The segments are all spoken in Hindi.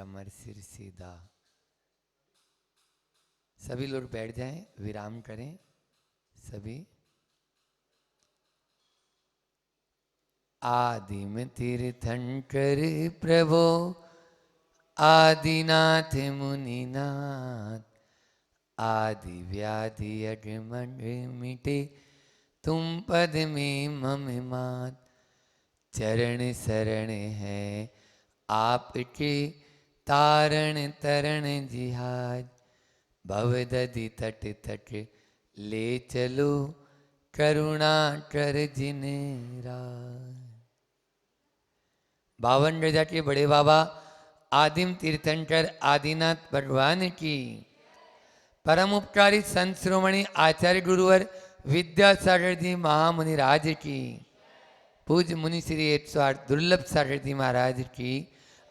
कमर सिर सीधा। सभी लोग बैठ जाएं, विराम करें सभी। आदिम तीर्थंकर प्रभो आदिनाथ मुनिनाथ, आदि व्याधि अगमन मिटे तुम पद में मम मात। चरण शरण है आपके तारण तरण जिहाज, भवदधि तट तट ले चलो करुणा कर जिन राज। 52 गजा के बड़े बाबा आदिम तीर्थंकर आदिनाथ भगवान की, परम उपकारी संत श्रोमणी आचार्य गुरुवर विद्यासागर जी महामुनि राज की, पूज्य मुनि श्री 108 दुर्लभ सागर जी महाराज की,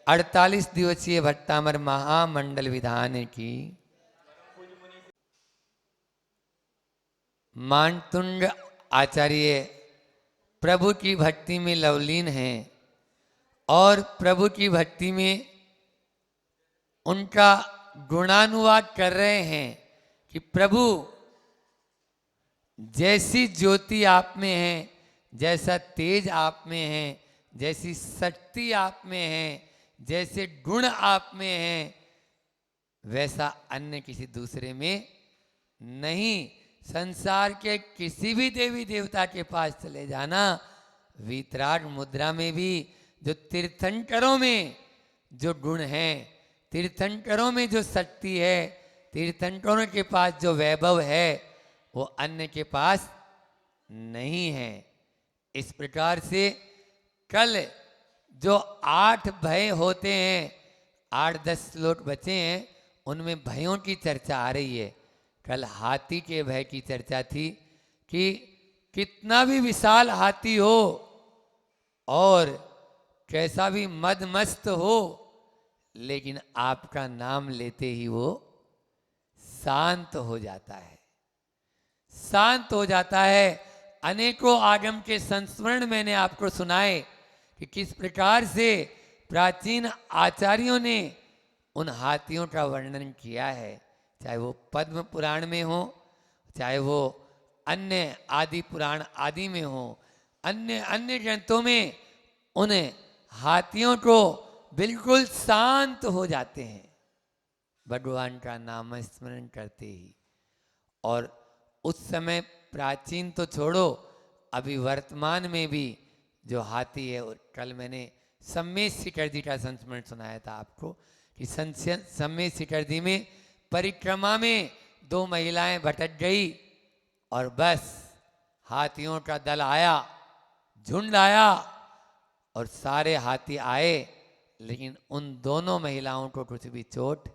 48 दिवसीय भट्टामर महामंडल विधान की। मानतुंग आचार्य प्रभु की भक्ति में लवलीन हैं और प्रभु की भक्ति में उनका गुणानुवाद कर रहे हैं कि प्रभु जैसी ज्योति आप में है, जैसा तेज आप में है, जैसी शक्ति आप में है, जैसे गुण आप में है, वैसा अन्य किसी दूसरे में नहीं। संसार के किसी भी देवी देवता के पास चले जाना, वीतराग मुद्रा में भी जो तीर्थंकरों में जो गुण है, तीर्थंकरों में जो शक्ति है, तीर्थंकरों के पास जो वैभव है, वो अन्य के पास नहीं है। इस प्रकार से कल जो 8 भय होते हैं, 8-10 श्लोक बचे हैं, उनमें भयों की चर्चा आ रही है। कल हाथी के भय की चर्चा थी कि कितना भी विशाल हाथी हो और कैसा भी मदमस्त हो, लेकिन आपका नाम लेते ही वो शांत हो जाता है, शांत हो जाता है। अनेकों आगम के संस्मरण मैंने आपको सुनाए कि किस प्रकार से प्राचीन आचार्यों ने उन हाथियों का वर्णन किया है, चाहे वो पद्म पुराण में हो, चाहे वो अन्य आदि पुराण आदि में हो, अन्य अन्य ग्रंथों में उन हाथियों को बिल्कुल शांत हो जाते हैं भगवान का नाम स्मरण करते ही। और उस समय प्राचीन तो छोड़ो, अभी वर्तमान में भी जो हाथी है, और कल मैंने सम्मेद शिखर जी का संस्मरण सुनाया था आपको कि सम्मेद शिखर जी में परिक्रमा में 2 महिलाएं भटक गई और बस हाथियों का दल आया, झुंड आया और सारे हाथी आए, लेकिन उन दोनों महिलाओं को कुछ भी चोट,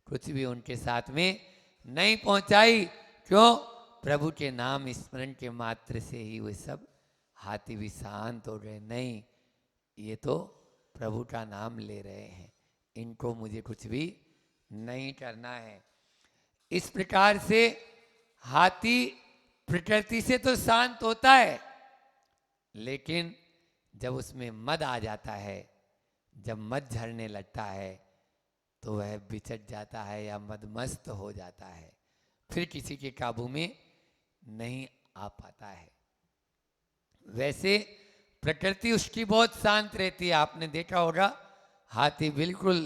कुछ भी उनके साथ में नहीं पहुंचाई। क्यों? प्रभु के नाम स्मरण के मात्र से ही वे सब हाथी भी शांत हो गए। नहीं, ये तो प्रभु का नाम ले रहे हैं, इनको मुझे कुछ भी नहीं करना है। इस प्रकार से हाथी प्रकृति से तो शांत होता है, लेकिन जब उसमें मद आ जाता है, जब मद झरने लगता है, तो वह बिछट जाता है या मदमस्त हो जाता है, फिर किसी के काबू में नहीं आ पाता है। वैसे प्रकृति उसकी बहुत शांत रहती है। आपने देखा होगा हाथी बिल्कुल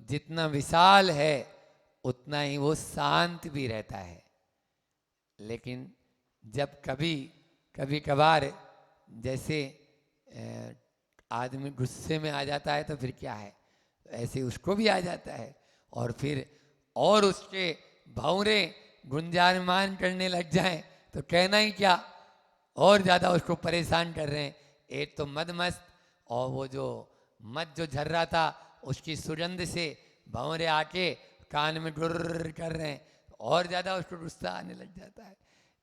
जितना विशाल है उतना ही वो शांत भी रहता है, लेकिन जब कभी कभार जैसे आदमी गुस्से में आ जाता है तो फिर क्या है, ऐसे उसको भी आ जाता है और फिर और उसके भौरे गुंजायमान करने लग जाए तो कहना ही क्या, और ज़्यादा उसको परेशान कर रहे हैं। एक तो मदमस्त, और वो जो मद जो झर रहा था उसकी सुगंध से भौरे आके कान में गुर्र कर रहे हैं, और ज़्यादा उसको गुस्सा आने लग जाता है।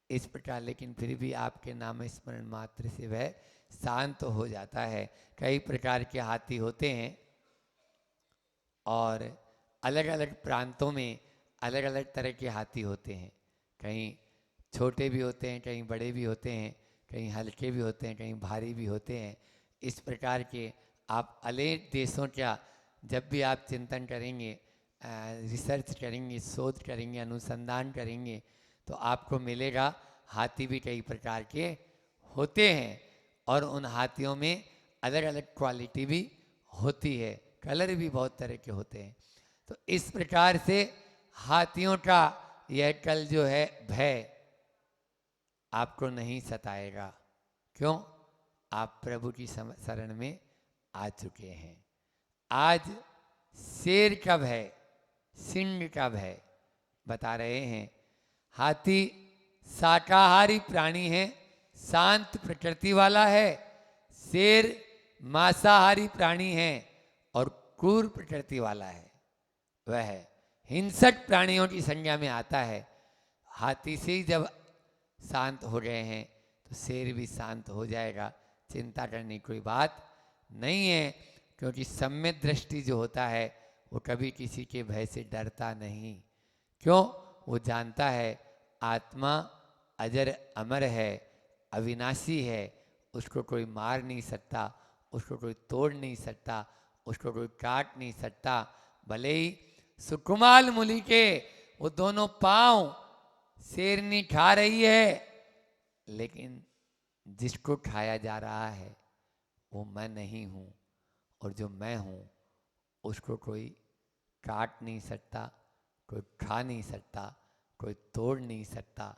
इस प्रकार लेकिन फिर भी आपके नाम स्मरण मात्र से वह शांत हो जाता है। कई प्रकार के हाथी होते हैं और अलग अलग प्रांतों में अलग अलग तरह के हाथी होते हैं। कहीं छोटे भी होते हैं, कहीं बड़े भी होते हैं, कहीं हल्के भी होते हैं, कहीं भारी भी होते हैं। इस प्रकार के आप अनेक देशों का जब भी आप चिंतन करेंगे, रिसर्च करेंगे, शोध करेंगे, अनुसंधान करेंगे, तो आपको मिलेगा हाथी भी कई प्रकार के होते हैं और उन हाथियों में अलग अलग क्वालिटी भी होती है, कलर भी बहुत तरह के होते हैं। तो इस प्रकार से हाथियों का यह कल जो है भय आपको नहीं सताएगा। क्यों? आप प्रभु की शरण में आ चुके हैं। आज शेर का भय, सिंह का भय बता रहे हैं। हाथी शाकाहारी प्राणी है, शांत प्रकृति वाला है। शेर मांसाहारी प्राणी है और क्रूर प्रकृति वाला है। वह हिंसक प्राणियों की संज्ञा में आता है। हाथी से ही जब शांत हो गए हैं तो शेर भी शांत हो जाएगा। चिंता करने की कोई बात नहीं है, क्योंकि सम्यक दृष्टि जो होता है वो कभी किसी के भय से डरता नहीं। क्यों? वो जानता है आत्मा अजर अमर है, अविनाशी है, उसको कोई मार नहीं सकता, उसको कोई तोड़ नहीं सकता, उसको कोई काट नहीं सकता। भले ही सुकुमाल मुनि के वो दोनों पांव शेरनी खा रही है, लेकिन जिसको खाया जा रहा है वो मैं नहीं हूँ, और जो मैं हूँ उसको कोई काट नहीं सकता, कोई खा नहीं सकता, कोई तोड़ नहीं सकता।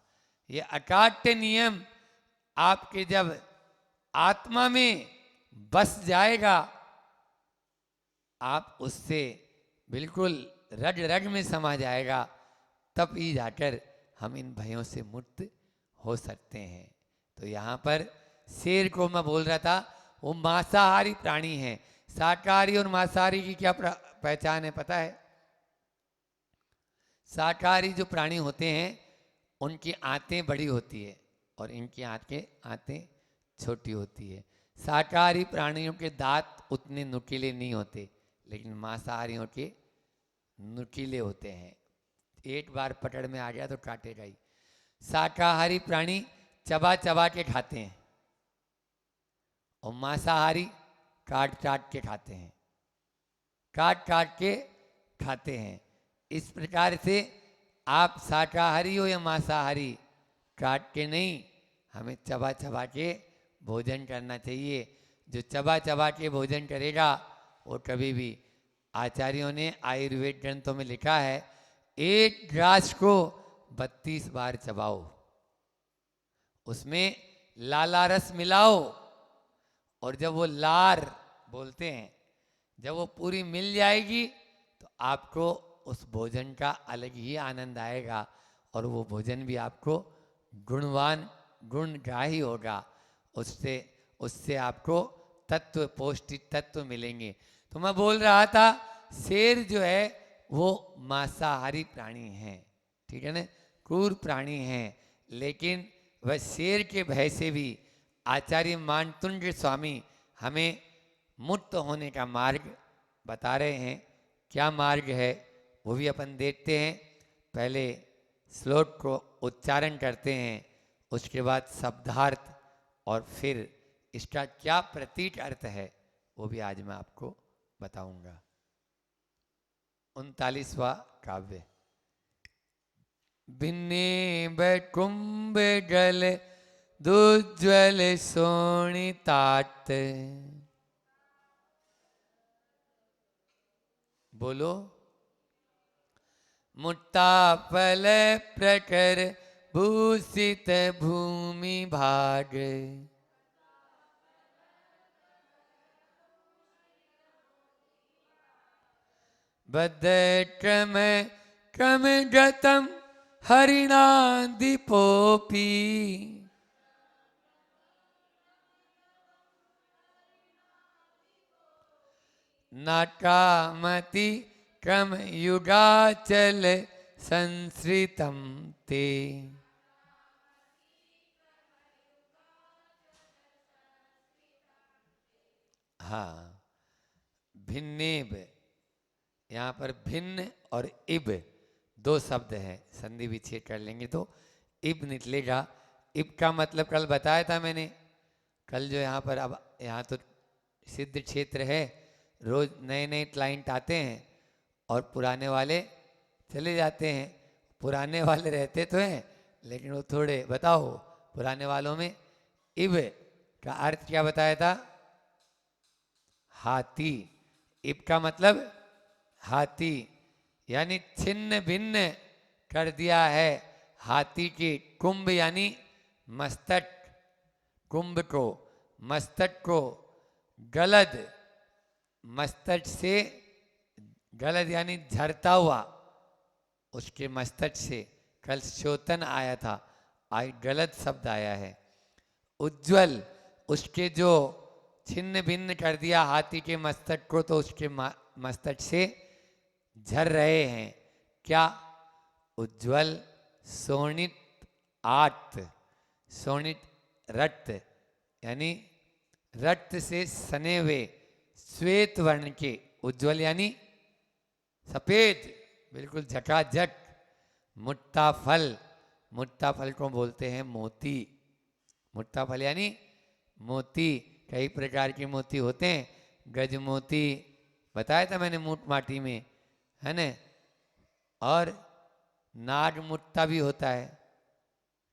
ये अकाट्य नियम आपके जब आत्मा में बस जाएगा, आप उससे बिल्कुल रग रग में समा जाएगा, तब ही जाकर हम इन भयों से मुक्त हो सकते हैं। तो यहाँ पर शेर को मैं बोल रहा था, वो मांसाहारी प्राणी है। शाकाहारी और मांसाहारी की क्या पहचान है पता है? शाकाहारी जो प्राणी होते हैं उनकी आंतें बड़ी होती है और इनकी आंतें छोटी होती है। शाकाहारी प्राणियों के दांत उतने नुकीले नहीं होते, लेकिन मांसाहारियों के नुकीले होते हैं। एक बार पकड़ में आ गया तो काटेगा ही। शाकाहारी प्राणी चबा चबा के खाते हैं और मांसाहारी काट काट के खाते हैं, काट काट के खाते हैं। इस प्रकार से आप शाकाहारी हो या मांसाहारी, काट के नहीं, हमें चबा चबा के भोजन करना चाहिए। जो चबा चबा के भोजन करेगा वो कभी भी, आचार्यों ने आयुर्वेद ग्रंथों में लिखा है, एक ग्रास को 32 बार चबाओ, उसमें लाला रस मिलाओ, और जब वो लार बोलते हैं, जब वो पूरी मिल जाएगी तो आपको उस भोजन का अलग ही आनंद आएगा, और वो भोजन भी आपको गुणवान गुणग्राही होगा। उससे आपको तत्व, पौष्टिक तत्व मिलेंगे। तो मैं बोल रहा था शेर जो है वो मांसाहारी प्राणी है, ठीक है ना, क्रूर प्राणी है, लेकिन वह शेर के भय से भी आचार्य मानतुंड स्वामी हमें मुक्त होने का मार्ग बता रहे हैं। क्या मार्ग है वो भी अपन देखते हैं। पहले श्लोक को उच्चारण करते हैं, उसके बाद शब्दार्थ, और फिर इसका क्या प्रतीक अर्थ है वो भी आज मैं आपको बताऊंगा। 39वां काव्य। बिन्ने कुंभ गल दुज्ज्वल सोनितात, बोलो, मुट्टा फल प्रकर भूषित भूमि भाग, बद्ध क्रम क्रम गतम हरिणादिपोपी, नाकामति क्रम युगाचल संसृतम ते। हाँ, भिन्नेब, यहाँ पर भिन्न और इब दो शब्द हैं, संधि विच्छेद कर लेंगे तो इब निकलेगा। इब का मतलब कल बताया था मैंने, कल जो यहाँ पर, अब यहाँ तो सिद्ध क्षेत्र है, रोज नए नए क्लाइंट आते हैं और पुराने वाले चले जाते हैं। पुराने वाले रहते तो हैं लेकिन वो थोड़े, बताओ पुराने वालों में इब का अर्थ क्या बताया था? हाथी। इब का मतलब हाथी, यानी छिन्न भिन्न कर दिया है हाथी की कुंभ यानी मस्तक, कुंभ को, मस्तक को, गलद, मस्तक से गलद यानी झरता हुआ, उसके मस्तक से कल शोतन आया था, आज गलत शब्द आया है। उज्ज्वल, उसके जो छिन्न भिन्न कर दिया हाथी के मस्तक को, तो उसके मस्तक से झर रहे हैं क्या? उज्ज्वल सोनित आर्त, सोनित रक्त यानी रक्त से सने हुए श्वेत वर्ण के, उज्ज्वल यानी सफेद, बिल्कुल झकाझक। मुट्टा फल, मुट्टा फल को बोलते हैं मोती। मुट्टा फल यानी मोती। कई प्रकार के मोती होते हैं, गज मोती बताया था मैंने मूठ माटी में, है न, और नाग मुट्टा भी होता है,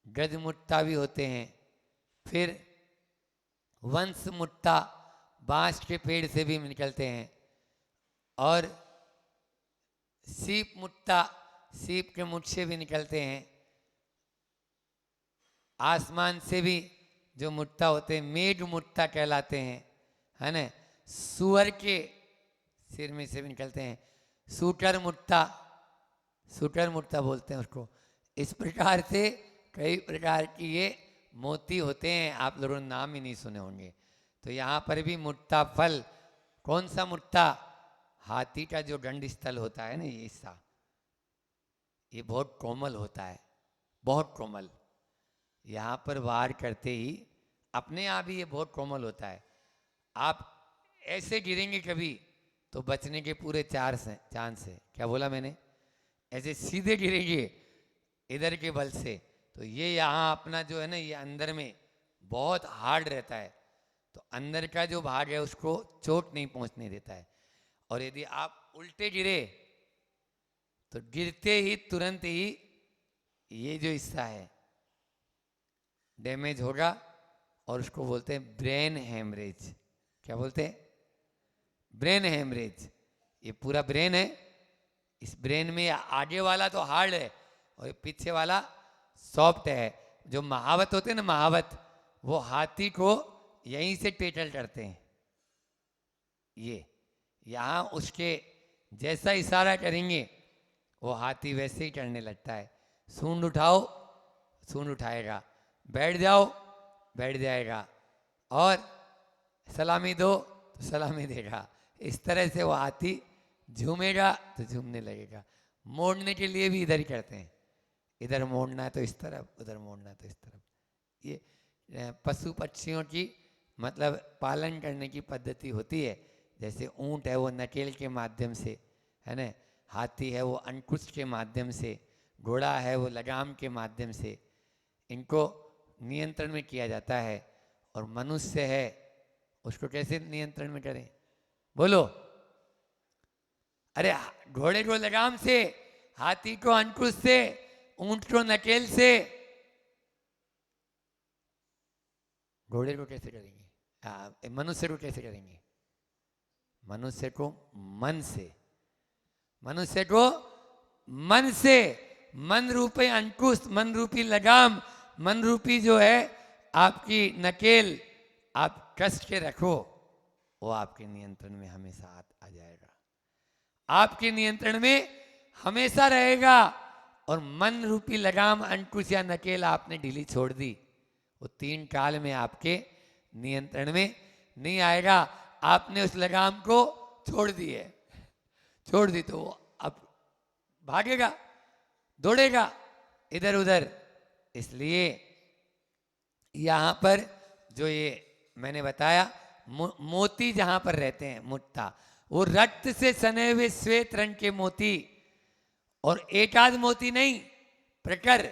गज मुट्टा भी होते हैं, फिर वंश मुट्टा बांस के पेड़ से भी निकलते हैं, और सीप मुट्टा, सीप के मुठ से भी निकलते हैं। आसमान से भी जो मुट्टा होते हैं मेघ मुट्टा कहलाते हैं, है ना। सुअर के सिर में से भी निकलते हैं, सूटर मुट्टा, सूटर मुट्टा बोलते हैं उसको। इस प्रकार से कई प्रकार की ये मोती होते हैं, आप लोगों ने नाम ही नहीं सुने होंगे। तो यहाँ पर भी मुट्टा फल, कौन सा मुट्टा? हाथी का जो दंड स्थल होता है ना, ये हिस्सा, ये बहुत कोमल होता है, बहुत कोमल। यहाँ पर वार करते ही अपने आप ही ये बहुत कोमल होता है। आप ऐसे गिरेंगे कभी तो बचने के पूरे चांस है। क्या बोला मैंने? ऐसे सीधे गिरेंगे इधर के बल से, तो ये यहाँ अपना जो है ना, ये अंदर में बहुत हार्ड रहता है, तो अंदर का जो भाग है उसको चोट नहीं पहुँचने देता है। और यदि आप उल्टे गिरे तो गिरते ही तुरंत ही ये जो हिस्सा है डैमेज होगा, और उसको बोलते हैं ब्रेन हेमरेज। क्या बोलते हैं? Brain haemorrhage. ये पूरा ब्रेन है, इस ब्रेन में आगे वाला तो हार्ड है और पीछे वाला सॉफ्ट है। जो महावत होते हैं ना, महावत, वो हाथी को यहीं से टेटल करते हैं। ये यहाँ उसके जैसा इशारा करेंगे वो हाथी वैसे ही करने लगता है। सूंड उठाओ, सूंड उठाएगा, बैठ जाओ, बैठ जाएगा, और सलामी दो तो सलामी देगा। इस तरह से वो हाथी झूमेगा तो झूमने लगेगा। मोड़ने के लिए भी इधर ही करते हैं, इधर मोड़ना है तो इस तरफ, उधर मोड़ना है तो इस तरफ। ये पशु पक्षियों की मतलब पालन करने की पद्धति होती है। जैसे ऊंट है वो नकेल के माध्यम से, है ना, हाथी है वो अंकुश के माध्यम से, घोड़ा है वो लगाम के माध्यम से, इनको नियंत्रण में किया जाता है। और मनुष्य है उसको कैसे नियंत्रण में करें? बोलो। अरे घोड़े को लगाम से, हाथी को अंकुश से, ऊंट को नकेल से, घोड़े को कैसे करेंगे? मनुष्य को कैसे करेंगे? मनुष्य को मन से, मनुष्य को मन से, मन रूपी अंकुश, मन रूपी लगाम, मन रूपी जो है आपकी नकेल, आप कस के रखो, वो आपके नियंत्रण में हमेशा आ जाएगा, आपके नियंत्रण में हमेशा रहेगा। और मन रूपी लगाम, अंकुश या नकेल आपने ढीली छोड़ दी, वो 3 काल में आपके नियंत्रण में नहीं आएगा। आपने उस लगाम को छोड़ दी है, छोड़ दी तो वो अब भागेगा, दौड़ेगा इधर उधर। इसलिए यहाँ पर जो ये मैंने बताया, मोती जहाँ पर रहते हैं मुट्टा, वो रक्त से सने हुए श्वेत रंग के मोती, और एक आध मोती नहीं, प्रकर,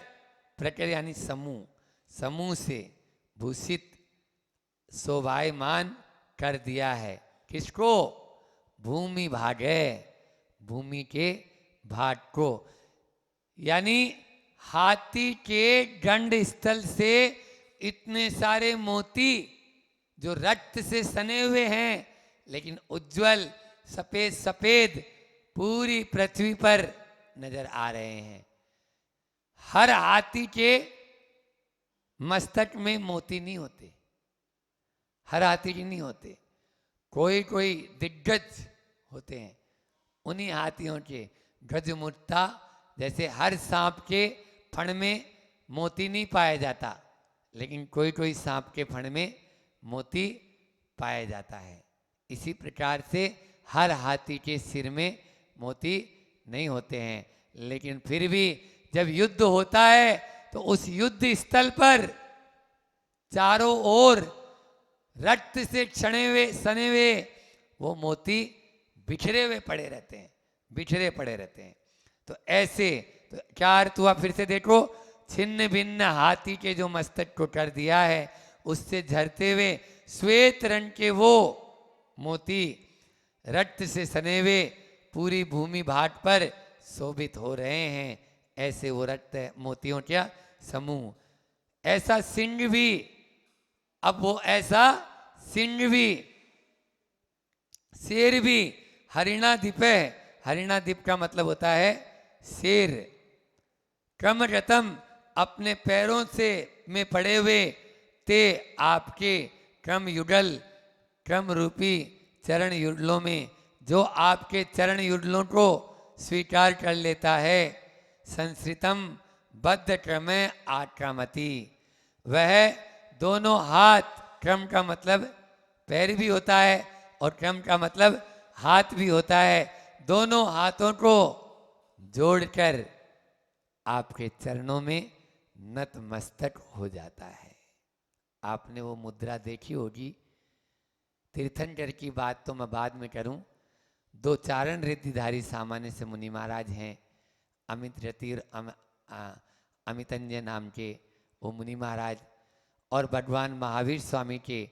प्रकर यानी समूह, समूह से भूषित शोभायमान कर दिया है। किसको? भूमि भागे, भूमि के भाग को, यानी हाथी के गंड स्थल से इतने सारे मोती जो रक्त से सने हुए हैं, लेकिन उज्जवल सफेद सफेद पूरी पृथ्वी पर नजर आ रहे हैं। हर हाथी के मस्तक में मोती नहीं होते, हर हाथी के नहीं होते, कोई कोई दिग्गज होते हैं, उन्हीं हाथियों के गजमुट्ठा, जैसे हर सांप के फण में मोती नहीं पाया जाता, लेकिन कोई कोई सांप के फण में मोती पाया जाता है। इसी प्रकार से हर हाथी के सिर में मोती नहीं होते हैं, लेकिन फिर भी जब युद्ध होता है तो उस युद्ध स्थल पर चारों ओर रक्त से क्षणे हुए सने हुए वो मोती बिखरे हुए पड़े रहते हैं, बिखरे पड़े रहते हैं। तो ऐसे तो क्या अर्थ हुआ, फिर से देखो, छिन्न भिन्न हाथी के जो मस्तक को कर दिया है, उससे झरते हुए श्वेत रंग के वो मोती रक्त से सने हुए पूरी भूमि भाट पर शोभित हो रहे हैं। ऐसे वो रक्त मोतियों का समूह, ऐसा सिंह भी, अब वो ऐसा सिंह भी, शेर भी हरिणाधिप है। हरिणाधिप का मतलब होता है शेर। क्रमगतम, अपने पैरों से में पड़े हुए, ते आपके क्रम युगल, क्रम रूपी चरण युगलों में, जो आपके चरण युगलों को स्वीकार कर लेता है। संस्कृतम बद्ध क्रमे आक्रामति, वह दोनों हाथ, क्रम का मतलब पैर भी होता है और क्रम का मतलब हाथ भी होता है, दोनों हाथों को जोड़कर आपके चरणों में नतमस्तक हो जाता है। आपने वो मुद्रा देखी होगी। तीर्थंकर की बात तो मैं बाद में करूं। दो चारण रिद्धिधारी सामान्य से मुनि महाराज हैं, अमित रति और अमितंजय नाम के वो मुनि महाराज, और भगवान महावीर स्वामी के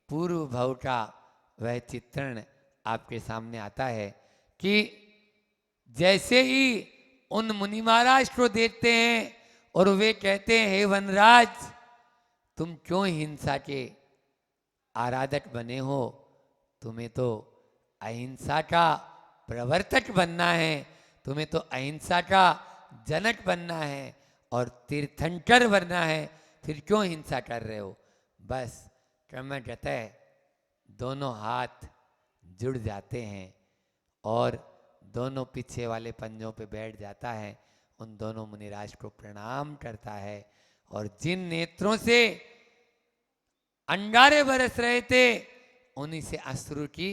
पूर्व भव का वह चित्रण आपके सामने आता है कि जैसे ही उन मुनि महाराज को देखते हैं और वे कहते हैं, हे वनराज, तुम क्यों हिंसा के आराधक बने हो, तुम्हें तो अहिंसा का प्रवर्तक बनना है, तुम्हें तो अहिंसा का जनक बनना है और तीर्थंकर बनना है, फिर क्यों हिंसा कर रहे हो। बस क्रमगतः दोनों हाथ जुड़ जाते हैं और दोनों पीछे वाले पंजों पे बैठ जाता है, उन दोनों मुनिराज को प्रणाम करता है, और जिन नेत्रों से अंगारे बरस रहे थे उन्हीं से अश्रु की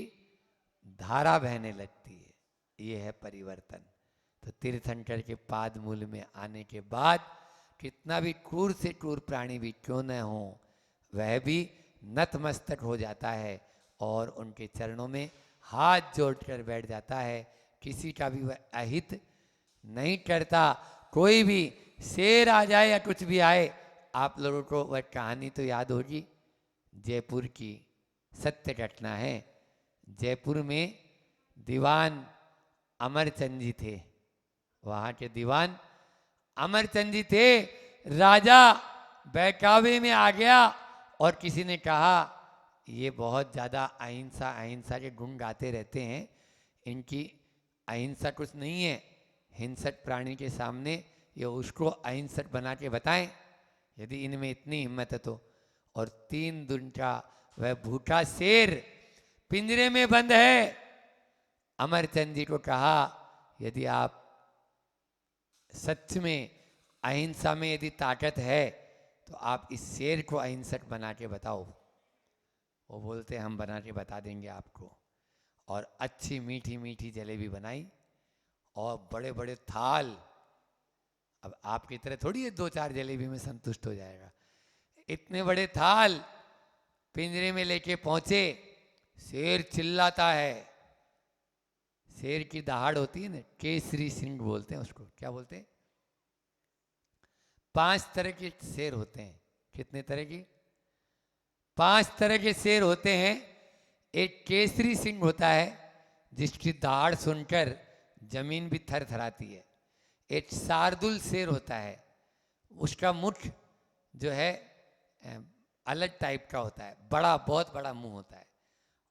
धारा बहने लगती है। ये है परिवर्तन। तो तीर्थंकर के पाद मूल में आने के बाद कितना भी क्रूर से क्रूर प्राणी भी क्यों न हो, वह भी नतमस्तक हो जाता है और उनके चरणों में हाथ जोड़कर बैठ जाता है। किसी का भी वह अहित नहीं करता। कोई भी शेर आ जाए या कुछ भी आए, आप लोगों को वह कहानी तो याद होगी, जयपुर की सत्य घटना है। जयपुर में दीवान अमरचंद जी थे, वहाँ के दीवान अमरचंद जी थे। राजा बहकावे में आ गया और किसी ने कहा, ये बहुत ज़्यादा अहिंसा अहिंसा के गुण गाते रहते हैं, इनकी अहिंसा कुछ नहीं है, हिंसक प्राणी के सामने ये उसको अहिंसक बना के बताएं, यदि इनमें इतनी हिम्मत है तो। और 3 दिन का वह भूखा शेर पिंजरे में बंद है। अमरचंद जी को कहा, यदि आप सच में अहिंसा में यदि ताकत है तो आप इस शेर को अहिंसक बना के बताओ। वो बोलते, हम बना के बता देंगे आपको। और अच्छी मीठी मीठी जलेबी बनाई और बड़े बड़े थाल। अब आपकी तरह थोड़ी है 2-4 जलेबी में संतुष्ट हो जाएगा, इतने बड़े थाल पिंजरे में लेके पहुंचे। शेर चिल्लाता है, शेर की दहाड़ होती है ना, केसरी सिंह बोलते हैं उसको। क्या बोलते हैं? 5 तरह के शेर होते हैं। कितने तरह की? 5 तरह के शेर होते हैं। एक केसरी सिंह होता है, जिसकी दहाड़ सुनकर जमीन भी थर थराती है। एक शार्दुल शेर होता है, उसका मुख जो है अलग टाइप का होता है, बड़ा, बहुत बड़ा मुंह होता है।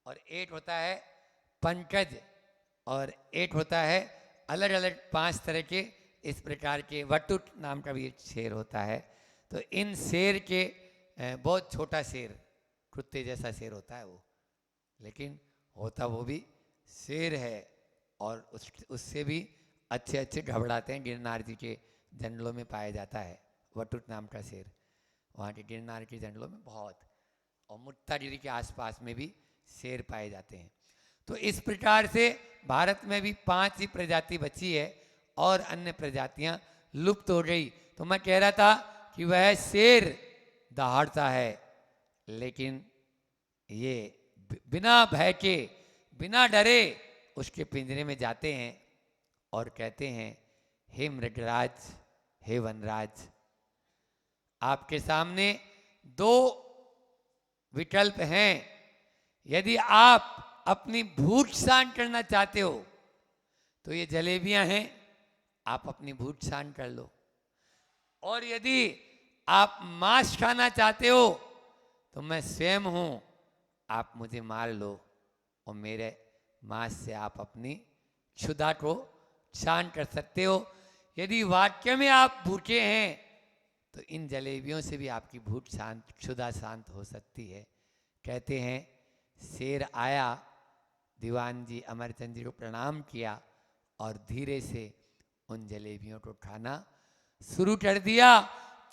और एक होता है पंकज, और एक होता है अलग अलग 5 तरह के इस प्रकार के। वटुट नाम का भी एक शेर होता है। तो इन शेर के बहुत छोटा शेर, कुत्ते जैसा शेर होता है वो, लेकिन होता वो भी शेर है। और उससे भी अच्छे अच्छे घबराते हैं। गिरनार जी के जंगलों में पाया जाता है वटुट नाम का शेर, वहाँ के गिरनार के जंगलों में बहुत। और मुत्तागिरी के आसपास में भी शेर पाए जाते हैं। तो इस प्रकार से भारत में भी 5 ही प्रजाति बची है और अन्य प्रजातियां लुप्त हो गई। तो मैं कह रहा था कि वह शेर दहाड़ता है, लेकिन ये बिना भय के, बिना डरे उसके पिंजरे में जाते हैं और कहते हैं, हे मृगराज, हे वनराज, आपके सामने 2 विकल्प हैं। यदि आप अपनी भूख शांत करना चाहते हो तो ये जलेबियां हैं, आप अपनी भूख शांत कर लो। और यदि आप मांस खाना चाहते हो तो मैं स्वयं हूं, आप मुझे मार लो और मेरे मांस से आप अपनी क्षुधा को शांत कर सकते हो। यदि वाक्य में आप भूखे हैं तो इन जलेबियों से भी आपकी भूख शांत, क्षुधा शांत हो सकती है। कहते हैं शेर आया, दीवान जी अमरचंद जी को प्रणाम किया और धीरे से उन जलेबियों को खाना शुरू कर दिया।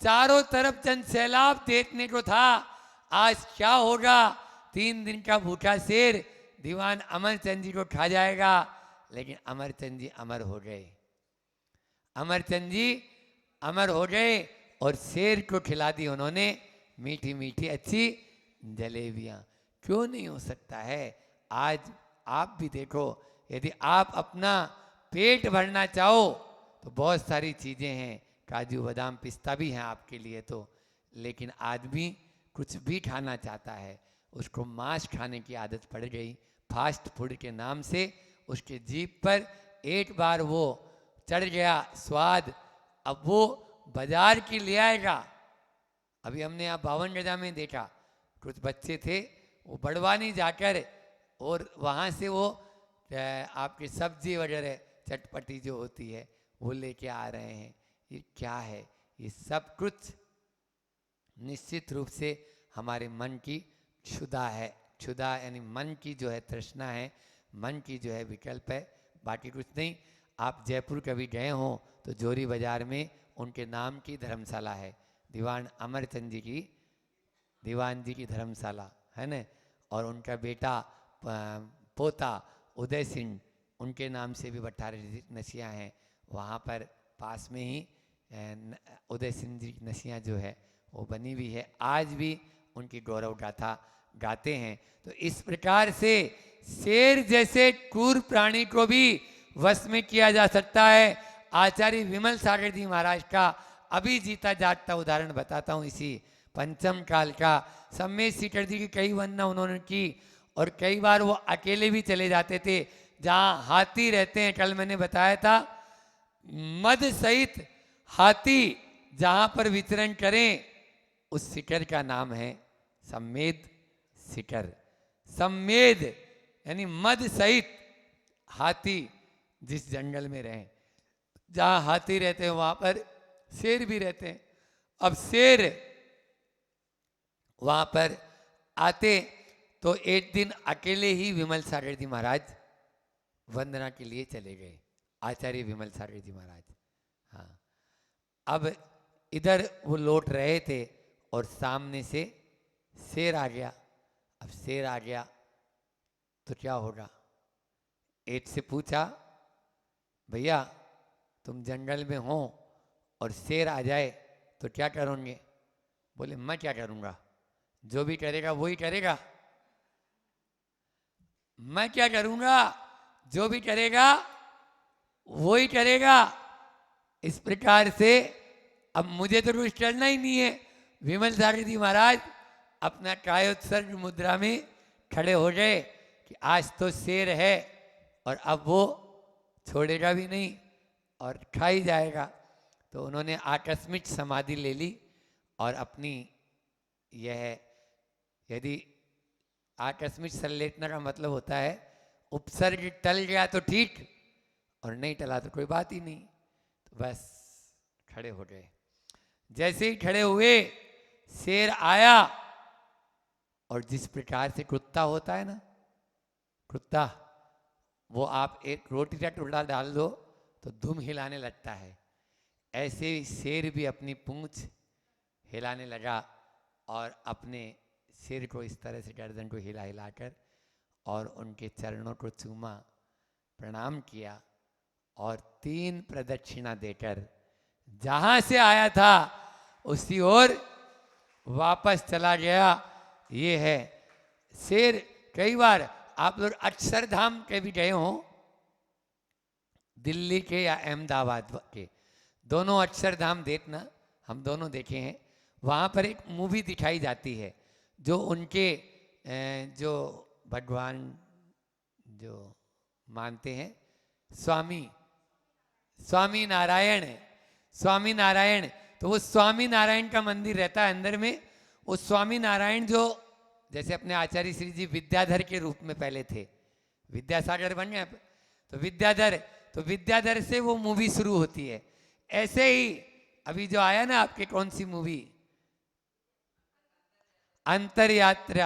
चारों तरफ जन सैलाब देखने को था। आज क्या होगा, 3 दिन का भूखा शेर दीवान अमरचंद जी को खा जाएगा। लेकिन अमरचंद जी अमर हो गए, अमरचंद जी अमर हो गए और शेर को खिला दी उन्होंने मीठी मीठी अच्छी जलेबियां। क्यों नहीं हो सकता है? आज आप भी देखो, यदि आप अपना पेट भरना चाहो तो बहुत सारी चीज़ें हैं, काजू बादाम पिस्ता भी हैं आपके लिए तो। लेकिन आदमी कुछ भी खाना चाहता है, उसको मांस खाने की आदत पड़ गई फास्ट फूड के नाम से। उसके जीभ पर एक बार वो चढ़ गया स्वाद, अब वो बाजार की ले आएगा। अभी हमने यहाँ 52 गजा में देखा, कुछ बच्चे थे, वो बड़वानी जाकर और वहाँ से वो आपकी सब्जी वगैरह चटपटी जो होती है वो लेके आ रहे हैं। ये क्या है? ये सब कुछ निश्चित रूप से हमारे मन की क्षुधा है। क्षुधा यानी मन की जो है तृष्णा है, मन की जो है विकल्प है, बाकी कुछ नहीं। आप जयपुर कभी गए हो तो जोरी बाजार में उनके नाम की धर्मशाला है, दीवान अमरचंद जी की, दीवान जी की धर्मशाला है न। और उनका बेटा पोता उदय सिंह, उनके नाम से भी 18 नसियाँ हैं। वहाँ पर पास में ही उदय सिंह जी की नसियाँ जो है वो बनी हुई है, आज भी उनकी गौरव गाथा गाते हैं। तो इस प्रकार से शेर जैसे क्रूर प्राणी को भी वश में किया जा सकता है। आचार्य विमल सागर जी महाराज का अभी जीता जागता उदाहरण बताता हूँ, इसी पंचम काल का। सम्मेद सीकर जी की कई वंदना उन्होंने की और कई बार वो अकेले भी चले जाते थे जहाँ हाथी रहते हैं। कल मैंने बताया था, मद सहित हाथी जहाँ पर विचरण करें उस शिखर का नाम है सम्मेद शिखर। सम्मेद यानी मद सहित हाथी जिस जंगल में रहे, जहाँ हाथी रहते हैं वहाँ पर शेर भी रहते हैं। अब शेर वहाँ पर आते तो एक दिन अकेले ही विमल सागर जी महाराज वंदना के लिए चले गए, आचार्य विमल सागर जी महाराज। हाँ, अब इधर वो लौट रहे थे और सामने से शेर आ गया। अब शेर आ गया तो क्या होगा? एक से पूछा, भैया तुम जंगल में हो और शेर आ जाए तो क्या करोगे? बोले मैं क्या करूँगा, जो भी करेगा वही करेगा। मैं क्या करूँगा, जो भी करेगा वही करेगा। इस प्रकार से अब मुझे तो कुछ करना ही नहीं है। विमल सागर जी महाराज अपना कायोत्सर्ग मुद्रा में खड़े हो गए कि आज तो शेर है, और अब वो छोड़ेगा भी नहीं और खा ही जाएगा। तो उन्होंने आकस्मिक समाधि ले ली और अपनी यह, यदि आकस्मिक संलेटना का मतलब होता है उपसर्ग टल गया तो ठीक और नहीं टला तो कोई बात ही नहीं, तो बस खड़े हो गए। जैसे ही खड़े हुए शेर आया और जिस प्रकार से कुत्ता होता है ना, कुत्ता वो आप एक रोटी का टुकड़ा डाल दो तो दुम हिलाने लगता है, ऐसे ही शेर भी अपनी पूंछ हिलाने लगा और अपने सिर को इस तरह से गर्दन को हिला हिलाकर और उनके चरणों को चूमा, प्रणाम किया और 3 प्रदक्षिणा देकर जहां से आया था उसी ओर वापस चला गया। ये है शेर। कई बार आप लोग अक्षरधाम के भी गए हो, दिल्ली के या अहमदाबाद के, दोनों अक्षरधाम देखना, हम दोनों देखे हैं। वहाँ पर एक मूवी दिखाई जाती है जो उनके जो भगवान जो मानते हैं स्वामी नारायण है, स्वामी नारायण। तो वो स्वामी नारायण का मंदिर रहता है अंदर में। वो स्वामी नारायण जो जैसे अपने आचार्य श्री जी विद्याधर के रूप में पहले थे, विद्यासागर बन गए तो विद्याधर से वो मूवी शुरू होती है। ऐसे ही अभी जो आया ना आपके कौन सी मूवी, अंतरयात्री,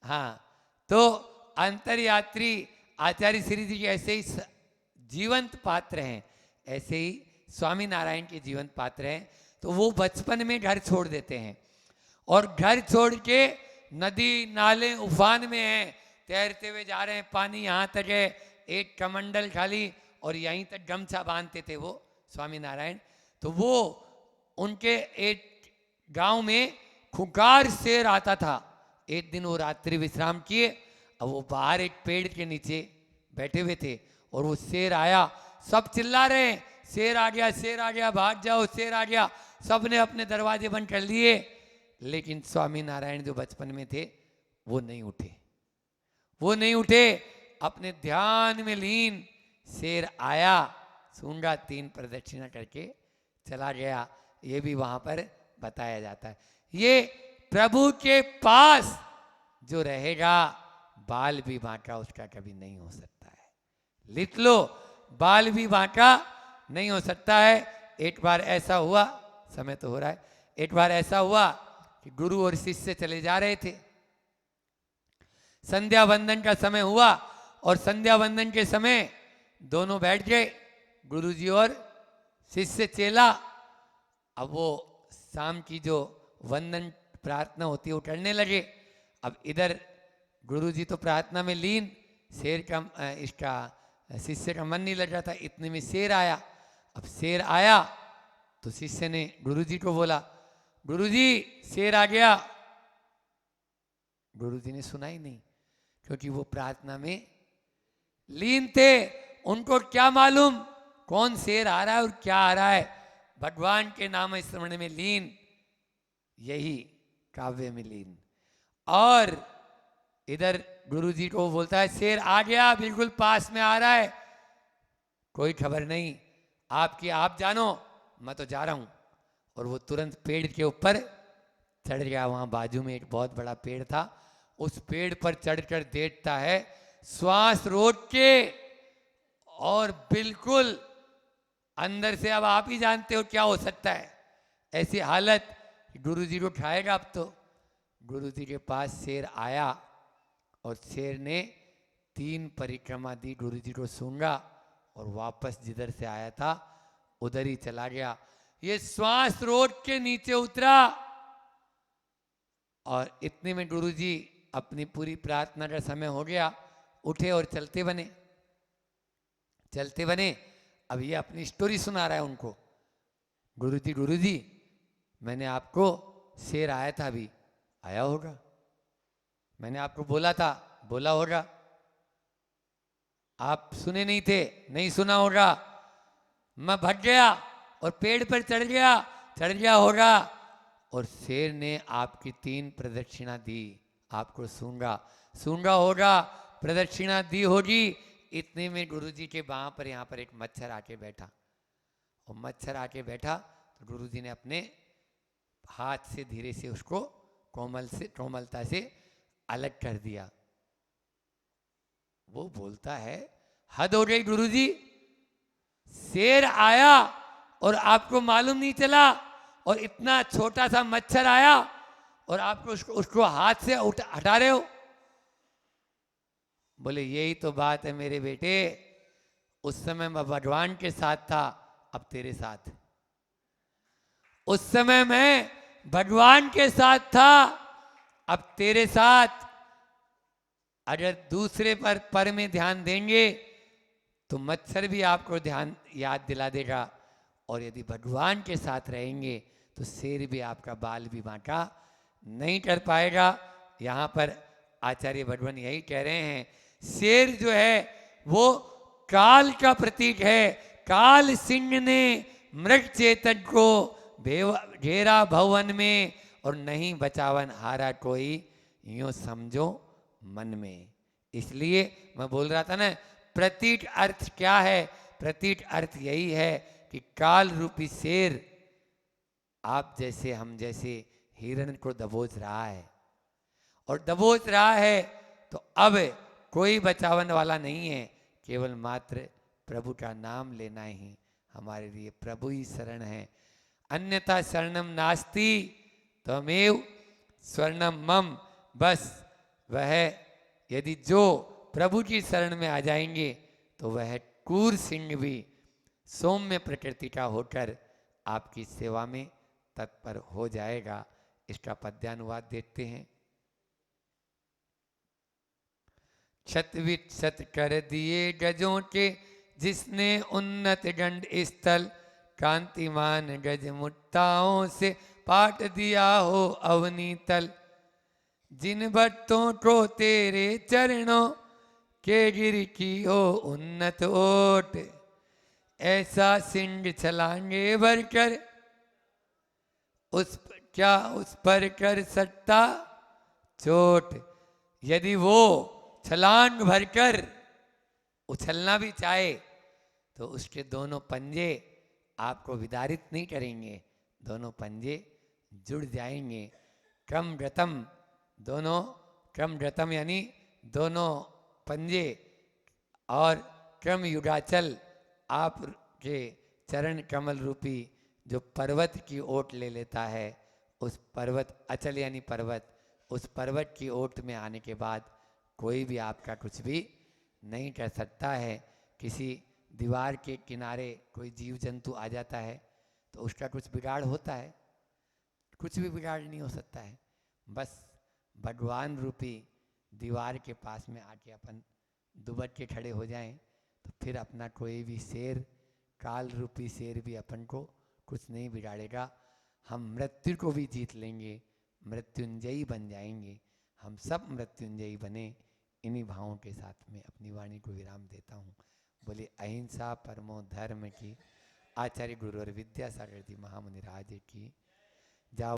हाँ, तो अंतरयात्री आचार्य श्री जी के ऐसे ही जीवंत पात्र हैं, ऐसे ही स्वामी नारायण के जीवंत पात्र हैं। तो वो बचपन में घर छोड़ देते हैं और घर छोड़ के नदी नाले उफान में हैं, तैरते हुए जा रहे हैं, पानी यहाँ तक है, एक कमंडल खाली और यहीं तक गमछा बांधते थे वो स्वामी नारायण। तो वो उनके एक गांव में खुंखार शेर आता था। एक दिन वो रात्रि विश्राम किए, अब वो बाहर एक पेड़ के नीचे बैठे हुए थे और वो शेर आया। सब चिल्ला रहे हैं शेर आ गया, शेर आ गया, भाग जाओ, शेर आ गया। सब ने अपने दरवाजे बंद कर लिए, लेकिन स्वामी नारायण जो बचपन में थे वो नहीं उठे, अपने ध्यान में लीन। शेर आया, सूंघा, 3 प्रदक्षिणा करके चला गया। ये भी वहां पर बताया जाता है। ये प्रभु के पास जो रहेगा बाल भी बांका उसका कभी नहीं हो सकता है। लिख लो, बाल भी बांका नहीं हो सकता है। एक बार ऐसा हुआ, समय तो हो रहा है, एक बार ऐसा हुआ कि गुरु और शिष्य चले जा रहे थे, संध्या वंदन का समय हुआ और संध्या वंदन के समय दोनों बैठ गए, गुरुजी और शिष्य चेला। अब वो शाम की जो वंदन प्रार्थना होती है वो करने लगे। अब इधर गुरुजी तो प्रार्थना में लीन, शेर का इसका शिष्य का मन नहीं लग रहा था। इतने में शेर आया। अब शेर आया तो शिष्य ने गुरुजी को बोला, गुरुजी शेर आ गया। गुरुजी ने सुना ही नहीं, क्योंकि वो प्रार्थना में लीन थे। उनको क्या मालूम कौन शेर आ रहा है और क्या आ रहा है। भगवान के नाम स्मरण में लीन, यही काव्य में लीन। और इधर गुरुजी को बोलता है शेर आ गया, बिल्कुल पास में आ रहा है, कोई खबर नहीं, आप जानो, मैं तो जा रहा हूं। और वो तुरंत पेड़ के ऊपर चढ़ गया। वहां बाजू में एक बहुत बड़ा पेड़ था, उस पेड़ पर चढ़कर देखता है श्वास रोक के, और बिल्कुल अंदर से, अब आप ही जानते हो क्या हो सकता है ऐसी हालत, गुरुजी को खाएगा। अब तो गुरुजी के पास शेर आया और शेर ने 3 परिक्रमा दी, गुरुजी को सूंघा और वापस जिधर से आया था उधर ही चला गया। ये श्वास रोक के नीचे उतरा और इतने में गुरुजी अपनी पूरी प्रार्थना का समय हो गया, उठे और चलते बने। अब ये अपनी स्टोरी सुना रहा है उनको, गुरुजी मैंने आपको, शेर आया था, अभी आया होगा, मैंने आपको बोला था, बोला होगा, आप सुने नहीं थे, नहीं सुना होगा, मैं भग गया और पेड़ पर चढ़ गया होगा और शेर ने आपकी 3 प्रदक्षिणा दी, आपको सूंघा होगा, प्रदक्षिणा दी होगी। इतने में गुरुजी के बाह पर यहाँ पर एक मच्छर आके बैठा, और मच्छर आके बैठा तो गुरुजी ने अपने हाथ से धीरे से उसको कोमलता से अलग कर दिया। वो बोलता है, हद हो गई गुरुजी, शेर आया और आपको मालूम नहीं चला, और इतना छोटा सा मच्छर आया और आपको उसको हाथ से हटा रहे हो। बोले यही तो बात है मेरे बेटे, उस समय मैं भगवान के साथ था, अब तेरे साथ। उस समय मैं भगवान के साथ था, अब तेरे साथ। अगर दूसरे पर में ध्यान देंगे तो मच्छर भी आपको ध्यान याद दिला देगा, और यदि भगवान के साथ रहेंगे तो शेर भी आपका बाल भी बांका नहीं कर पाएगा। यहाँ पर आचार्य भगवान यही कह रहे हैं, शेर जो है वो काल का प्रतीक है। काल सिंह ने मृग चेतन को घेरा भवन में, और नहीं बचावन हारा कोई, यूं समझो मन में। इसलिए मैं बोल रहा था ना, प्रतीक अर्थ क्या है? प्रतीक अर्थ यही है कि काल रूपी शेर आप जैसे हम जैसे हिरण को दबोच रहा है, और दबोच रहा है तो अब कोई बचावन वाला नहीं है, केवल मात्र प्रभु का नाम लेना ही हमारे लिए प्रभु ही शरण है। अन्यथा शरणम नास्ति त्वमेव स्वर्णम मम। बस वह यदि जो प्रभु की शरण में आ जाएंगे तो वह क्रूर सिंह भी सौम्य प्रकृति का होकर आपकी सेवा में तत्पर हो जाएगा। इसका पद्यानुवाद देखते हैं। क्षत कर दिए गजों के जिसने उन्नत गंड स्थल, कांतिमान गज मुट्टाओं से पाट दिया हो अवनी तल। जिन भक्तों को तेरे चरणों के गिर की हो उन्नत ओट, ऐसा सिंह छलांगे भरकर उस पर कर सकता चोट। यदि वो छलांग भरकर उछलना भी चाहे तो उसके दोनों पंजे आपको विदारित नहीं करेंगे, दोनों पंजे जुड़ जाएंगे। क्रम गतम, दोनों क्रम गतम यानी दोनों पंजे, और क्रम युगाचल आपके चरण कमल रूपी जो पर्वत की ओट ले लेता है, उस पर्वत अचल यानी पर्वत, उस पर्वत की ओट में आने के बाद कोई भी आपका कुछ भी नहीं कर सकता है। किसी दीवार के किनारे कोई जीव जंतु आ जाता है तो उसका कुछ बिगाड़ होता है? कुछ भी बिगाड़ नहीं हो सकता है। बस भगवान रूपी दीवार के पास में आके अपन दुबक के खड़े हो जाएं तो फिर अपना कोई भी शेर, काल रूपी शेर भी अपन को कुछ नहीं बिगाड़ेगा। हम मृत्यु को भी जीत लेंगे, मृत्युंजयी बन जाएंगे। हम सब मृत्युंजयी बने। इन्हीं भावों के साथ में अपनी वाणी को विराम देता हूँ। बोले अहिंसा परमो धर्म की। आचार्य गुरु और विद्यासागर जी महामुनि राज की। जाओ।